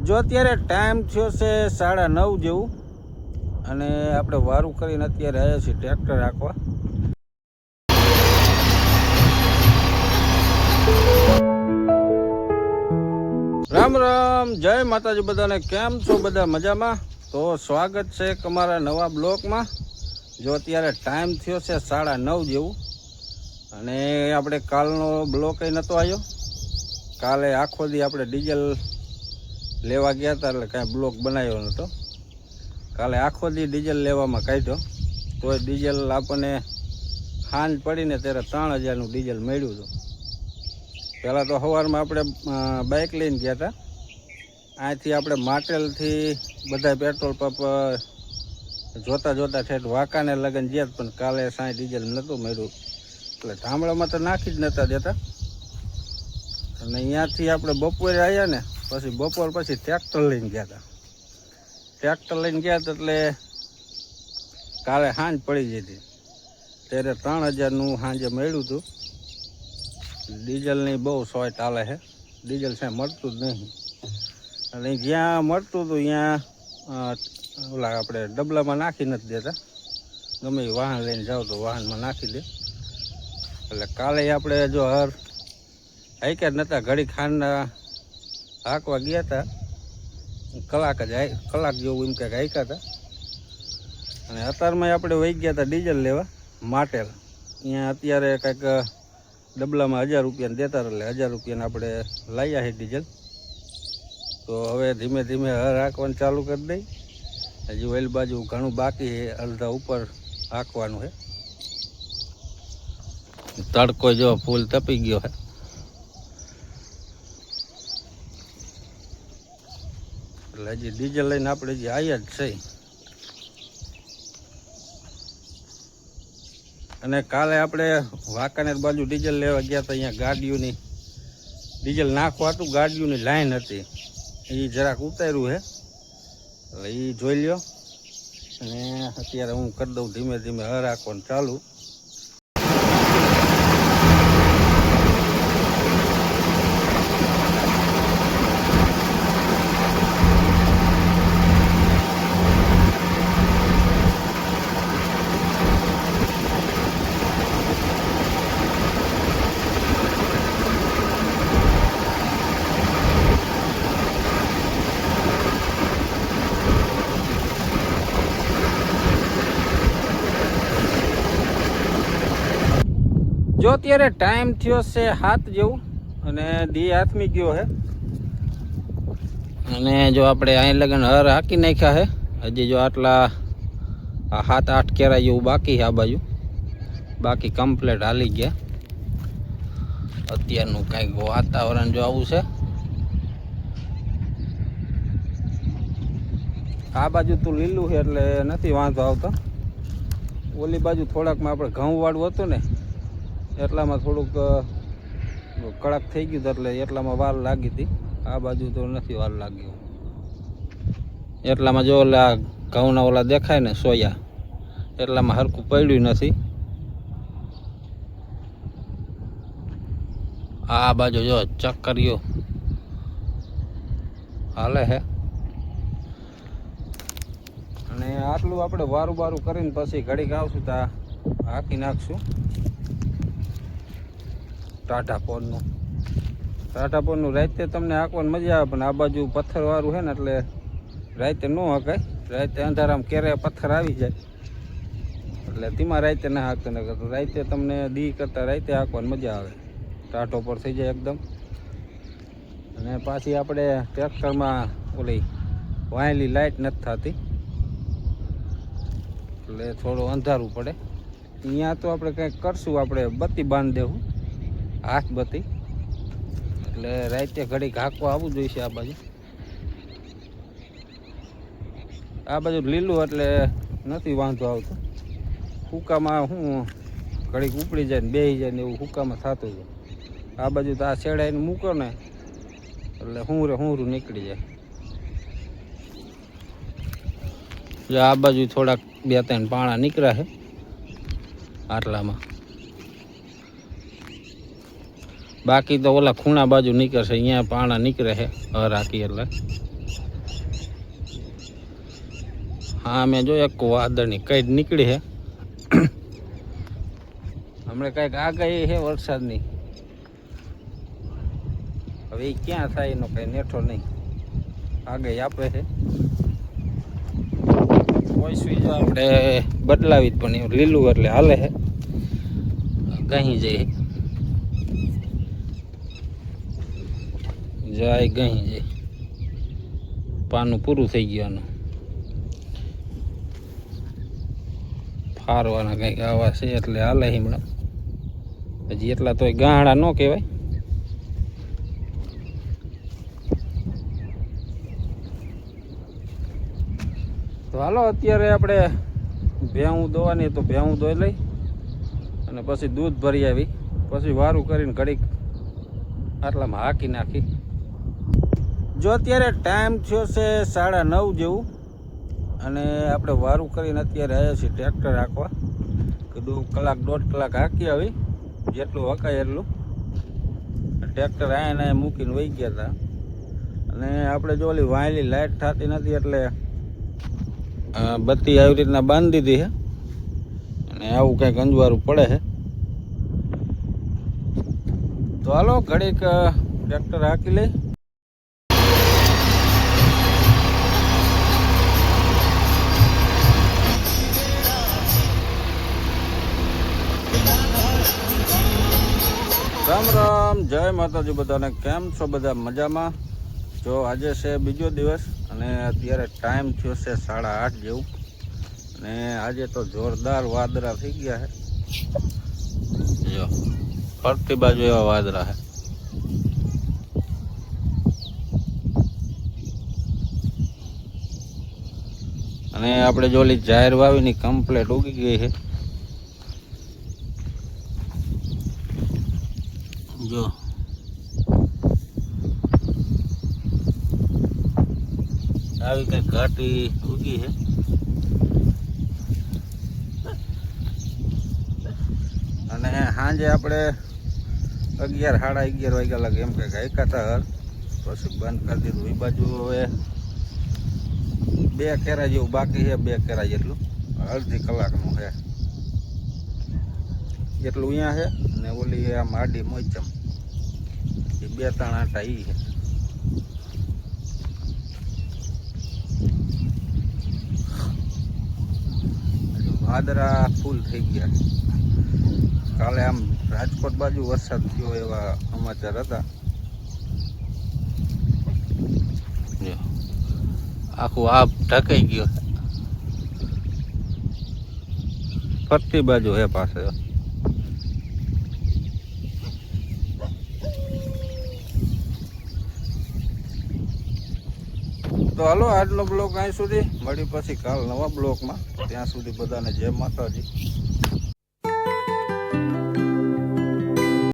જો અત્યારે ટાઈમ થયો છે 9:30 જેવું અને આપણે વારું કરીને અત્યારે આવ્યા છીએ ટ્રેક્ટર રાખવા. રામ રામ, જય માતાજી બધાને. કેમ છો બધા? મજામાં? તો સ્વાગત છે અમારા નવા બ્લોકમાં. જો અત્યારે ટાઈમ થયો છે 9:30 જેવું અને આપણે કાલનો બ્લોક નહોતો આવ્યો. કાલે આખો દી આપણે ડીઝલ લેવા ગયા હતા એટલે કાંઈ બ્લોક બનાવ્યો નહોતો. કાલે આખો દી ડીઝલ લેવામાં કાઢ્યો તોય ડીઝલ આપણને સાંજ પડીને ત્યારે 3000નું ડીઝલ મળ્યું હતું. પહેલાં તો સવારમાં આપણે બાઇક લઈને ગયા હતા. અહીંથી આપણે માટેલથી બધા પેટ્રોલ પંપ જોતા ઠેઠ વાંકાને લગન ગયા, પણ કાલે સાંઈ ડીઝલ નહોતું મળ્યું એટલે ધામણામાં તો નાખી જ નહોતા દેતા. અને અહીંયાથી આપણે બપોરે આવ્યા ને પછી બપોર પછી ટ્રેક્ટર લઈને ગયા હતા. ટ્રેક્ટર લઈને ગયા હતા એટલે કાલે સાંજ પડી ગઈ હતી ત્યારે 3000નું સાંજે મળ્યું હતું. ડીઝલની બહુ શોર્ટ હાલે છે, ડીઝલ છે મળતું જ નહીં. અને જ્યાં મળતું હતું ત્યાં ઓલા આપણે ડબલામાં નાખી નથી દેતા. ગમે એ વાહન લઈને જાઓ તો વાહનમાં નાખી દે. એટલે કાલે આપણે જો હાઈકા જ નહોતા, ઘડી ખાંડના હાંકવા ગયા હતા, કલાક જેવું એમ કંઈક હાંક્યા હતા. અને અત્યારમાં આપણે વહી ગયા હતા ડીઝલ લેવા માટેલ. અહીંયા અત્યારે કંઈક ડબલામાં 1000 રૂપિયાને દેતા, એટલે 1000 રૂપિયાને આપણે લાવ્યા છે ડીઝલ. તો હવે ધીમે ધીમે હાંકવાનું ચાલુ કરી દઈ. હજી ઓલી બાજુ ઘણું બાકી છે, અડધા ઉપર હાંકવાનું છે. તડકો જો ફૂલ તપી ગયો છે. એટલે હજી ડીઝલ લઈને આપણે હજી આવ્યા જ છે. અને કાલે આપણે વાંકાનેર બાજુ ડીઝલ લેવા ગયા હતા. અહીંયા ગાડીઓની ડીઝલ નાખવા હતું, ગાડીઓની લાઈન હતી, એ જરાક ઉતાર્યું છે એટલે એ જોઈ લ્યો. અને અત્યારે હું કરી દઉં ધીમે ધીમે રાખવાનું ચાલુ. જો અત્યારે ટાઈમ થયો છે 7 જેવું અને દી હાથમી ગયો છે. અને જો આપણે અહીં લગન હાંકી નાખ્યા છે. હજી જો આટલા 7-8 કેરા જેવું બાકી છે આ બાજુ, બાકી કમ્પ્લેટ હાલી ગયા. અત્યારનું કંઈક વાતાવરણ જો આવું છે. આ બાજુ તો લીલું છે એટલે નથી વાંધો આવતો. ઓલી બાજુ થોડાકમાં આપણે ઘઉં વાળું હતું ને એટલામાં થોડુંક કડક થઈ ગયું હતું એટલે એટલામાં વાર લાગી હતી. આ બાજુ તો નથી વાર લાગ્યું. એટલામાં જો ઓલા ઘઉંના ઓલા દેખાય ને સોયા, એટલામાં હરખું પડ્યું નથી. આ બાજુ જો ચક્કરીઓ હાલે છે. અને આટલું આપણે વારું કરીને પછી ઘડીક આવશું તો હાંકી નાખશું ટાઢાપોરનું. રાતે તમને હાંકવાની મજા આવે, પણ આ બાજુ પથ્થરવાળું છે ને એટલે રાતે ન હાંકાય. રાતે અંધારામાં ક્યારે પથ્થર આવી જાય એટલે તેમાં રાતે ના હાંકતો ન કરતો. રાતે તમને દી કરતાં રાતે હાંકવાની મજા આવે, ટાઢો પર થઈ જાય એકદમ. અને પાછી આપણે ટ્રેક્ટરમાં ઓલી વાયેલી લાઇટ નથી થતી એટલે થોડું અંધારું પડે. અહીંયા તો આપણે કંઈક કરશું, આપણે બત્તી બાંધી દેવું, હાથ બત્તી, એટલે રાતે ઘડીક હાંકવા આવવું જોઈશે. આ બાજુ લીલું એટલે નથી વાંધો આવતો. હુકામાં શું ઘડીક ઉપડી જાય ને બેસી જાય ને એવું હુકામાં થતું જાય. આ બાજુ તો આ છેડાઈને મૂકો ને એટલે હુંરું નીકળી જાય. જો આ બાજુ થોડાક 2-3 પાણા નીકળ્યા છે આટલામાં. બાકી તો ઓલા ખૂણા બાજુ નીકળશે, અહીંયા પાણા નીકળે છે હરાકી એટલે. હા મેં જો એક વાદળની કઈ નીકળી છે હમણાં કઈક આગાહી છે વરસાદની. હવે એ ક્યાં થાય એનો કઈ નેઠો નહીં. આગાહી આપે છે કોઈ સુઈ જો આપણે બદલાવી જ પણ એવું લીલું એટલે હાલે છે. ગહી જાય જાય ગહી જાય પાનું પૂરું થઈ ગયું. ફારવાના કંઈક આવા છે એટલે હાલે હમણાં. હજી એટલા તો ગાહડા ન કહેવાય. તો હાલો અત્યારે આપણે ભેહું દોવાની તો ભેહું દોઈ લઈ અને પછી દૂધ ભરી આવી પછી વારું કરીને ઘડીક આટલામાં હાકી નાખી. જો અત્યારે ટાઈમ થયો છે 9:30 જેવું અને આપણે વારું કરીને અત્યારે આવ્યા છીએ ટ્રેક્ટર હાંકવા. કીધું કલાક 1.5 કલાક હાંકી આવી જેટલું હકાય એટલું. ટ્રેક્ટર અહીંયા મૂકીને વહી ગયા હતા અને આપણે જો ઓલી વાયલી લાઇટ થતી નથી એટલે બત્તી આવી રીતના બાંધી દીધી છે અને આવું કંઈક અંજવારું પડે છે. તો હાલો ઘડીક ટ્રેક્ટર હાંકી લઈ. રામ રામ જય માતાજી બધાને. કેમ છો બધા? મજામાં? જો આજે છે બીજો દિવસ અને અત્યારે ટાઈમ થયો છે 8:30 જેવું અને આજે તો જોરદાર વાદળા થઈ ગયા છે. જો ફરતી બાજુ એવા વાદળા છે અને આપણે જો ઓલી જાહેર વાવીની કમ્પ્લેટ ઉગી ગઈ છે. જો આવી કઈ ઘાટી ઉગી છે અને સાંજે આપણે 11 સાડા 11 વાગ્યા લાગે એમ કંઈક હાંકતા હર પછી બંધ કરી દીધું. એ બાજુ હવે 2 કેરા જેવું બાકી છે, 2 કેરા જેટલું અડધી કલાકનું છે એટલું અહીંયા છે અને ઓલી આમ આડી મોચમ એ 2-3 આટા ઈ છે. વાદળા ફૂલ થઈ ગયા. કાલે આમ રાજકોટ બાજુ વરસાદ થયો એવા સમાચાર હતા. આખું આપ ઢકાઈ ગયો ફરતી બાજુ હે પાસે. તો હાલો આજનો બ્લોગ અહીં સુધી, મળી પછી કાલ નવા બ્લોગમાં. ત્યાં સુધી બધાને જય માતાજી.